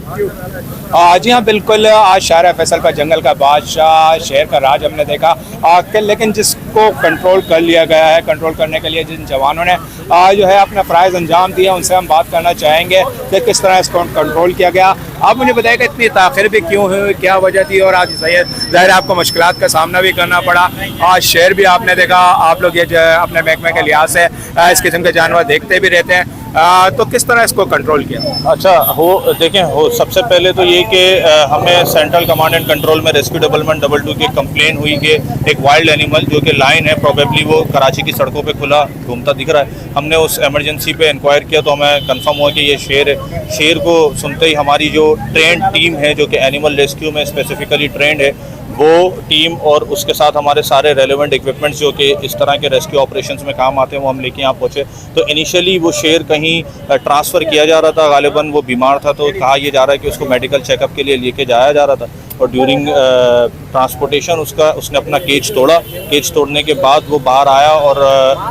जी हाँ, बिल्कुल। आज शार फैसल का जंगल का बादशाह शेर का राज हमने देखा, लेकिन जिसको कंट्रोल कर लिया गया है, कंट्रोल करने के लिए जिन जवानों ने जो है अपना फ़राइज़ अंजाम दिया, उनसे हम बात करना चाहेंगे कि किस तरह इसको कंट्रोल किया गया। आप मुझे बताइएगा इतनी ताख़िर भी क्यों हुई, क्या वजह थी, और आज ज़ाहिर आपको मुश्किलात का सामना भी करना पड़ा। आज शेर भी आपने देखा, आप लोग ये अपने महकमे के लिहाज से इस किस्म के जानवर देखते भी रहते हैं, तो किस तरह इसको कंट्रोल किया? अच्छा, देखें, सबसे पहले तो ये कि हमें सेंट्रल कमांड एंड कंट्रोल में रेस्क्यू डेवलपमेंट 22 की कंप्लेन हुई कि एक वाइल्ड एनिमल जो कि लायन है, प्रोबेबली वो कराची की सड़कों पे खुला घूमता दिख रहा है। हमने उस एमरजेंसी पे इंक्वायर किया तो हमें कंफर्म हुआ कि ये शेर है। शेर को सुनते ही हमारी जो ट्रेंड टीम है, जो कि एनिमल रेस्क्यू में स्पेसिफिकली ट्रेंड है, वो टीम और उसके साथ हमारे सारे रेलेवेंट इक्विपमेंट्स जो कि इस तरह के रेस्क्यू ऑपरेशंस में काम आते हैं, वो हम लेके यहाँ पहुँचे। तो इनिशियली वो शेर कहीं ट्रांसफ़र किया जा रहा था, गालिबन वो बीमार था, तो कहा यह जा रहा है कि उसको मेडिकल चेकअप के लिए लेके जाया जा रहा था। और ड्यूरिंग ट्रांसपोर्टेशन उसने अपना केज तोड़ा। केज तोड़ने के बाद वो बाहर आया और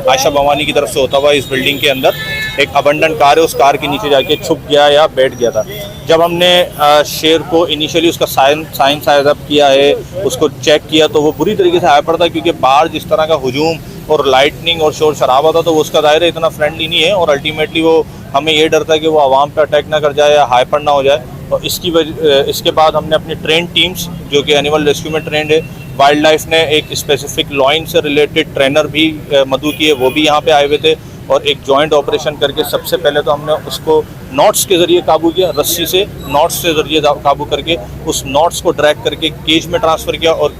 आयशा भवानी की तरफ से होता हुआ इस बिल्डिंग के अंदर एक अबंडन कार है, उस कार के नीचे जाके छुप गया या बैठ गया था। जब हमने शेर को इनिशियली उसका साइन साइज अप किया है, उसको चेक किया, तो वो बुरी तरीके से हाइपर था, क्योंकि बाहर जिस तरह का हुजूम और लाइटनिंग और शोर शराबा था, तो वो उसका दायरा इतना फ्रेंडली नहीं है। और अल्टीमेटली वो हमें ये डर था कि वो आवाम पे अटैक ना कर जाए या हाइपर ना हो जाए। और इसके बाद हमने अपनी ट्रेन टीम्स, जो कि एनिमल रेस्क्यू में ट्रेंड है, वाइल्ड लाइफ ने एक स्पेसिफिक लॉइन से रिलेटेड ट्रेनर भी मधु किए, वो भी यहाँ पे आए हुए थे। और एक जॉइंट ऑपरेशन करके सबसे पहले तो हमने उसको नॉट्स के ज़रिए काबू किया, रस्सी से नॉट्स के ज़रिए काबू करके उस नॉट्स को ड्रैग करके केज में ट्रांसफ़र किया। और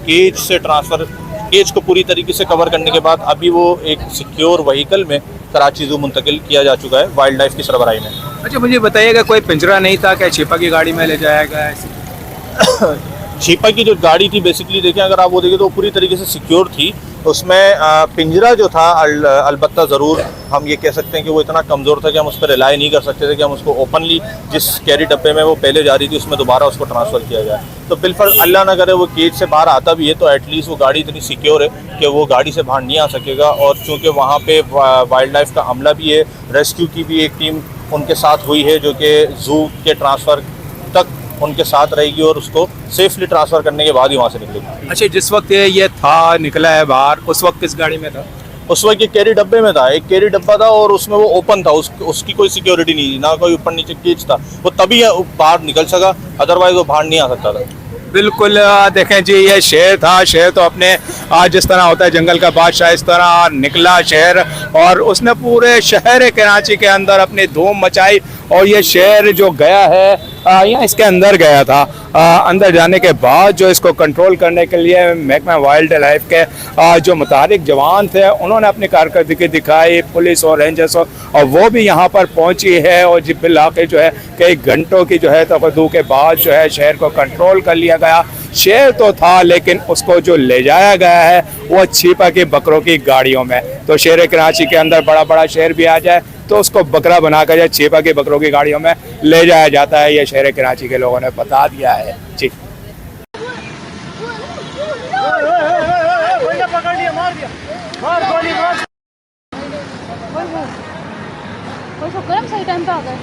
केज को पूरी तरीके से कवर करने के बाद अभी वो एक सिक्योर व्हीकल में कराची ज़ू मुंतकिल किया जा चुका है वाइल्ड लाइफ की सरबराही में। अच्छा, मुझे बताइएगा, कोई पिंजरा नहीं था क्या? छिपा की गाड़ी में ले जाया गया? छिपा की जो गाड़ी थी, बेसिकली देखें, अगर आप वो देखें तो वो पूरी तरीके से सिक्योर थी। उसमें पिंजरा जो था, अलबत्ता ज़रूर हम ये कह सकते हैं कि वो इतना कमज़ोर था कि हम उस पर रिलाई नहीं कर सकते थे कि हम उसको ओपनली जिस कैरी डब्बे में वो पहले जा रही थी उसमें दोबारा उसको ट्रांसफ़र किया जाए। तो बिल्कुल अल्लाह ना करे वो केज से बाहर आता भी है तो एटलीस्ट वो गाड़ी इतनी सिक्योर है कि वो गाड़ी से बाहर नहीं आ सकेगा। और चूँकि वहाँ पे वाइल्ड लाइफ का अमला भी है, रेस्क्यू की भी एक टीम उनके साथ हुई है, जो कि ज़ू के ट्रांसफ़र तक उनके साथ रहेगी और उसको सेफली ट्रांसफ़र करने के बाद ही वहाँ से निकलेगी। अच्छा, जिस वक्त ये था निकला है बाहर, उस वक्त किस गाड़ी में था? उस वक्त ये कैरी डब्बे में था, एक कैरी डब्बा था और उसमें वो ओपन था, उसकी कोई सिक्योरिटी नहीं थी, ना कोई ऊपर नीचे केज था, वो तभी बाहर निकल सका, अदरवाइज वो बाहर नहीं आ सकता था। बिल्कुल। देखें जी, ये शेर था। शेर तो अपने जिस तरह होता है जंगल का बादशाह, इस तरह निकला शेर और उसने पूरे शहर कराची के अंदर अपनी धूम मचाई। और ये शेर जो गया है यहाँ इसके अंदर गया था, अंदर जाने के बाद जो इसको कंट्रोल करने के लिए महकमा वाइल्ड लाइफ के जो मुतारिक जवान थे, उन्होंने अपनी कारकर्दगी दिखाई, पुलिस और रेंजर्स, और वो भी यहाँ पर पहुँची है। और जिब्बिल इलाके जो है कई घंटों की जो है तफदू के बाद जो है शहर को कंट्रोल कर लिया गया। शेर तो था, लेकिन उसको जो ले जाया गया है वो छिपा के बकरों की गाड़ियों में। तो शेर कराची के अंदर बड़ा बड़ा शेर भी आ जाए तो उसको बकरा बनाकर या छिपा के बकरों की गाड़ियों में ले जाया जाता है। ये शहर कराची के लोगों ने बता दिया है जी। सही टाइम पे आ गए।